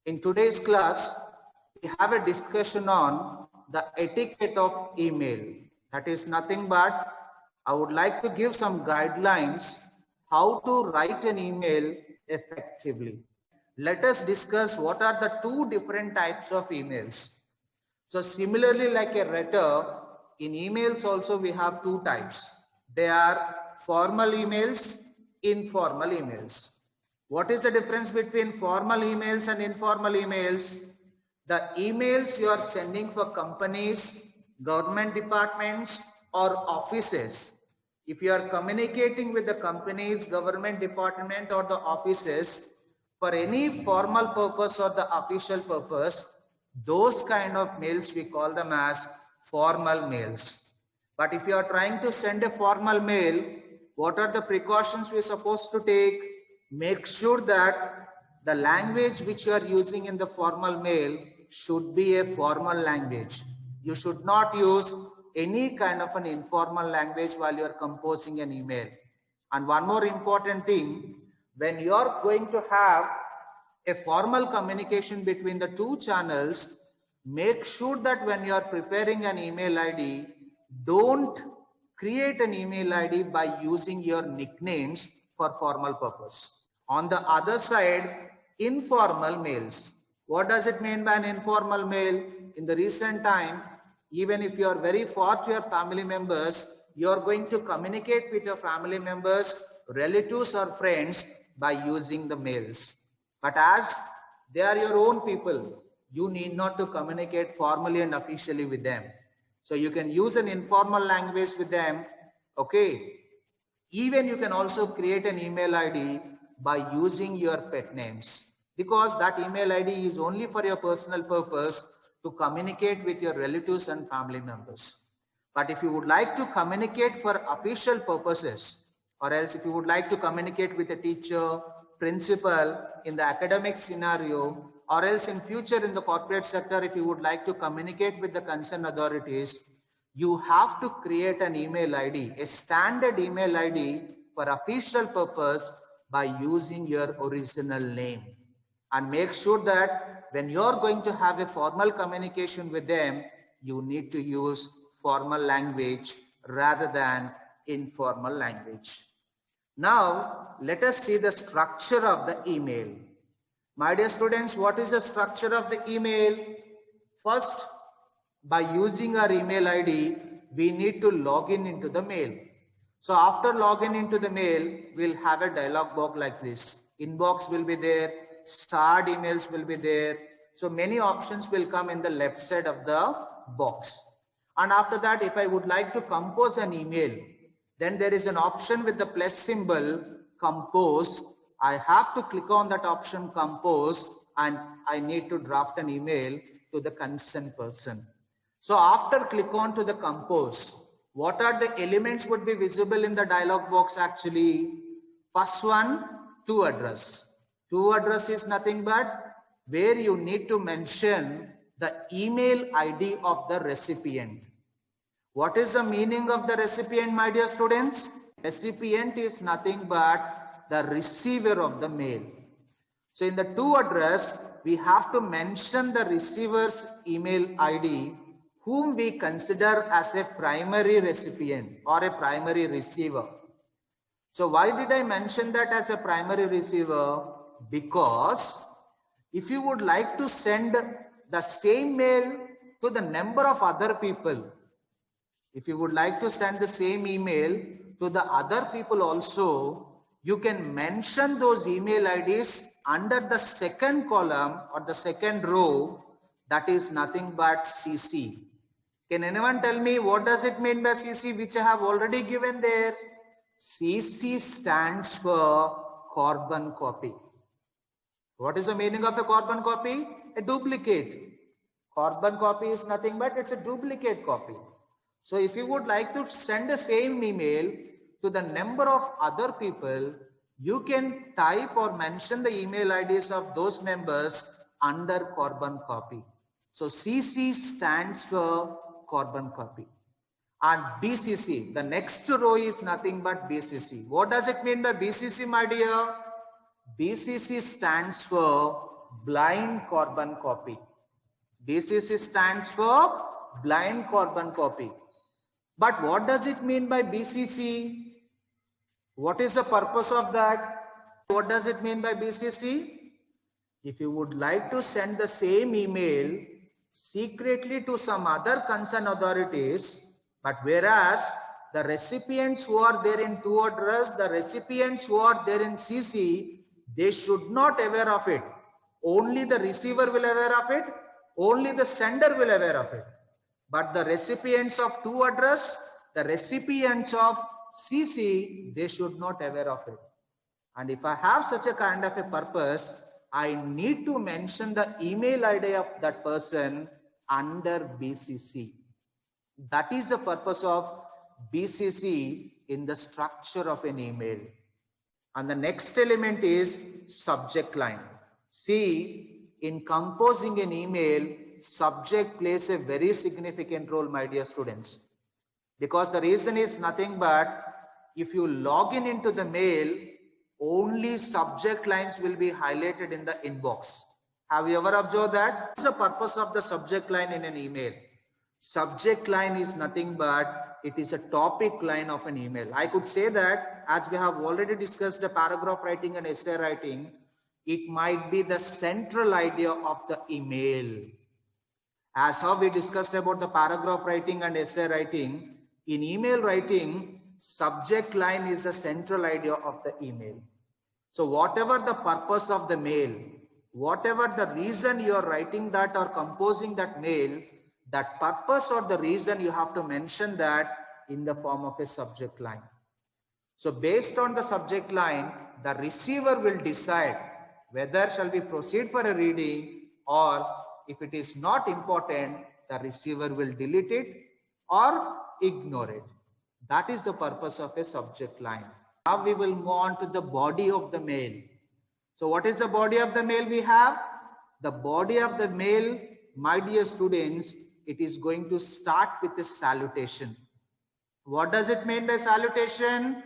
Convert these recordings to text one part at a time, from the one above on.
In today's class, we have a discussion on the etiquette of email. That is nothing but I would like to give some guidelines how to write an email effectively. Let us discuss what are the two different types of emails. So similarly, like a letter, in emails also we have two types. They are formal emails, informal emails. What is the difference between formal emails and informal emails? The emails you are sending for companies, government departments, or offices. If you are communicating with the companies, government department, or the offices for any formal purpose or the official purpose, those kind of mails we call them as formal mails. But if you are trying to send a formal mail, what are the precautions we are supposed to take? Make sure that the language which you are using in the formal mail should be a formal language. You should not use any kind of an informal language while you are composing an email. And one more important thing, when you are going to have a formal communication between the two channels, make sure that when you are preparing an email ID, don't create an email ID by using your nicknames for formal purpose. On the other side, informal mails. What does it mean by an informal mail? In the recent time, even if you are very far to your family members, you are going to communicate with your family members, relatives or friends by using the mails. But as they are your own people, you need not to communicate formally and officially with them. So you can use an informal language with them. Okay. Even you can also create an email ID by using your pet names, because that email ID is only for your personal purpose to communicate with your relatives and family members. But if you would like to communicate for official purposes, or else if you would like to communicate with a teacher, principal in the academic scenario, or else in future in the corporate sector, if you would like to communicate with the concerned authorities, you have to create an email ID, a standard email ID for official purpose by using your original name. And make sure that when you're going to have a formal communication with them, you need to use formal language rather than informal language. Now, let us see the structure of the email. My dear students, what is the structure of the email? First, by using our email ID, we need to log in into the mail. So after login into the mail, we'll have a dialog box like this. Inbox will be there, starred emails will be there. So many options will come in the left side of the box. And after that, if I would like to compose an email, then there is an option with the plus symbol, compose. I have to click on that option, compose, and I need to draft an email to the concerned person. So after click on to the compose, what are the elements would be visible in the dialog box actually? First one, to address. To address is nothing but where you need to mention the email ID of the recipient. What is the meaning of the recipient, my dear students? Recipient is nothing but the receiver of the mail. So in the to address, we have to mention the receiver's email ID, whom we consider as a primary recipient or a primary receiver. So why did I mention that as a primary receiver? Because if you would like to send the same mail to the number of other people, if you would like to send the same email to the other people also, you can mention those email IDs under the second column or the second row, that is nothing but CC. Can anyone tell me what does it mean by CC, which I have already given there? CC stands for carbon copy. What is the meaning of a carbon copy? A duplicate. Carbon copy is nothing but it's a duplicate copy. So if you would like to send the same email to the number of other people, you can type or mention the email IDs of those members under carbon copy. So CC stands for carbon copy. And BCC, the next row is nothing but BCC. What does it mean by BCC, my dear? BCC stands for blind carbon copy. BCC stands for blind carbon copy. But what does it mean by BCC? What is the purpose of that? What does it mean by BCC? If you would like to send the same email secretly to some other concerned authorities, but whereas the recipients who are there in to address, the recipients who are there in CC, they should not aware of it. Only the receiver will aware of it. Only the sender will aware of it. But the recipients of to address, the recipients of CC, they should not aware of it. And if I have such a kind of a purpose, I need to mention the email ID of that person under BCC. That is the purpose of BCC in the structure of an email. And the next element is subject line. See, in composing an email, subject plays a very significant role, my dear students. Because the reason is nothing but if you log in into the mail, only subject lines will be highlighted in the inbox. Have you ever observed that? What's the purpose of the subject line in an email? Subject line is nothing but it is a topic line of an email. I could say that as we have already discussed the paragraph writing and essay writing, it might be the central idea of the email. As how we discussed about the paragraph writing and essay writing, in email writing, subject line is the central idea of the email. So whatever the purpose of the mail, whatever the reason you are writing that or composing that mail, that purpose or the reason you have to mention that in the form of a subject line. So based on the subject line, the receiver will decide whether shall we proceed for a reading, or if it is not important, the receiver will delete it or ignore it. That is the purpose of a subject line. Now we will move on to the body of the mail. So what is the body of the mail we have? The body of the mail, my dear students, it is going to start with a salutation. What does it mean by salutation?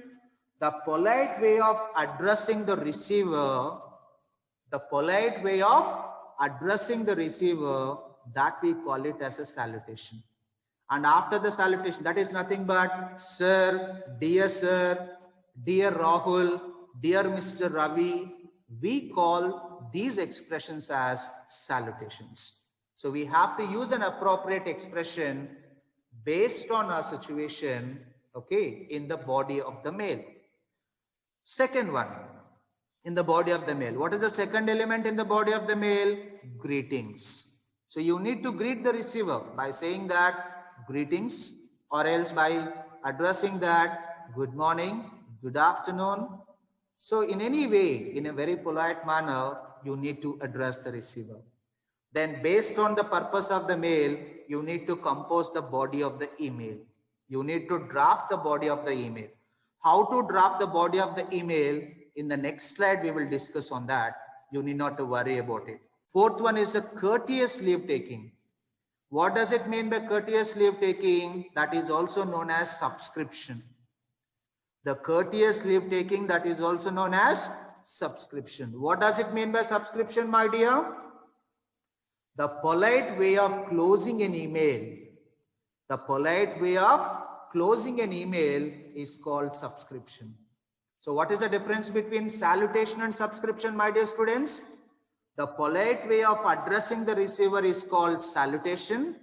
The polite way of addressing the receiver, that we call it as a salutation. And after the salutation, that is nothing but sir, dear Rahul, dear Mr. Ravi. We call these expressions as salutations. So we have to use an appropriate expression based on our situation, okay, in the body of the mail. Second one, in the body of the mail. What is the second element in the body of the mail? Greetings. So you need to greet the receiver by saying that greetings, or else by addressing that good morning, good afternoon. So in any way, in a very polite manner, you need to address the receiver. Then based on the purpose of the mail, you need to compose the body of the email. You need to draft the body of the email. How to draft the body of the email? In the next slide, we will discuss on that. You need not to worry about it. Fourth one is a courteous leave taking. What does it mean by courteous leave taking? That is also known as subscription. The courteous leave taking, that is also known as subscription. What does it mean by subscription, my dear? The polite way of closing an email. The polite way of closing an email is called subscription. So what is the difference between salutation and subscription, my dear students? The polite way of addressing the receiver is called salutation.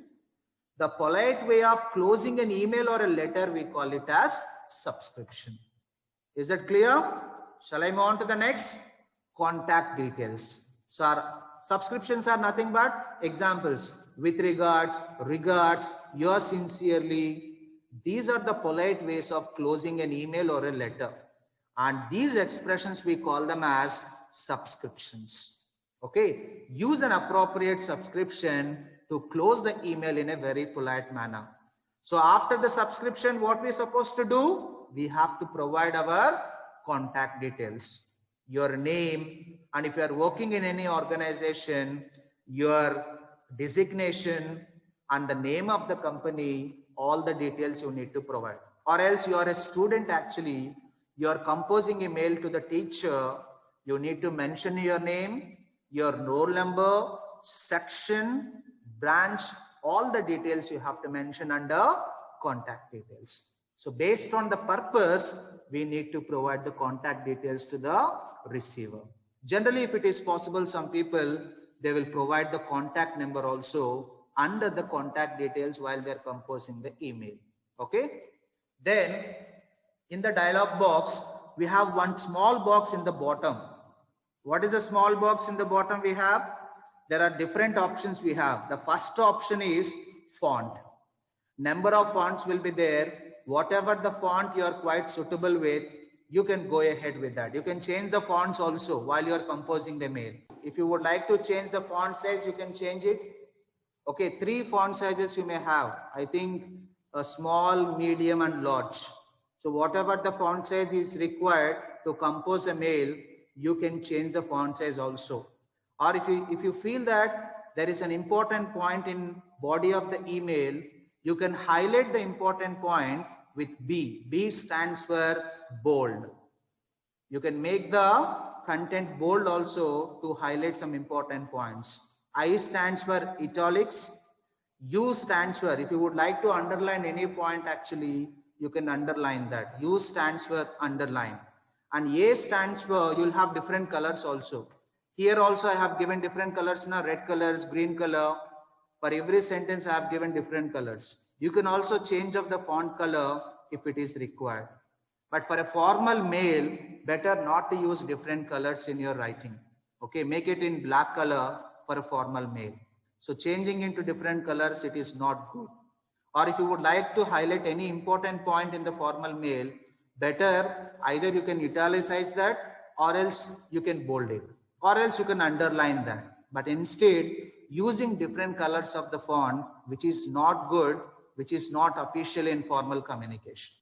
The polite way of closing an email or a letter, we call it as subscription. Is that clear? Shall I move on to the next? Contact details. So our subscriptions are nothing but examples. With regards, yours sincerely. These are the polite ways of closing an email or a letter. And these expressions, we call them as subscriptions. Okay, use an appropriate subscription to close the email in a very polite manner. So after the subscription, what we're supposed to do? We have to provide our contact details, your name, and if you are working in any organization, your designation and the name of the company, all the details you need to provide. Or else you are a student actually, you are composing a mail to the teacher, you need to mention your name, your roll number, section, branch, all the details you have to mention under contact details. So based on the purpose, we need to provide the contact details to the receiver. Generally, if it is possible, some people, they will provide the contact number also under the contact details while they're composing the email. Okay. Then in the dialog box, we have one small box in the bottom. What is the small box in the bottom we have? There are different options we have. The first option is font. Number of fonts will be there. Whatever the font you are quite suitable with, you can go ahead with that. You can change the fonts also while you are composing the mail. If you would like to change the font size, you can change it. Okay, 3 font sizes you may have. I think a small, medium and large. So whatever the font size is required to compose a mail, you can change the font size also. Or if you feel that there is an important point in body of the email, you can highlight the important point with B. B stands for bold. You can make the content bold also to highlight some important points. I stands for italics. U stands for, if you would like to underline any point, actually, you can underline that. U stands for underline. And A stands for, you'll have different colors also. Here also I have given different colors now, red colors, green color. For every sentence I have given different colors. You can also change of the font color if it is required. But for a formal mail, better not to use different colors in your writing. Okay, make it in black color for a formal mail. So changing into different colors, it is not good. Or if you would like to highlight any important point in the formal mail, better either you can italicize that, or else you can bold it, or else you can underline that. But instead, using different colors of the font, which is not good, which is not official in formal communication.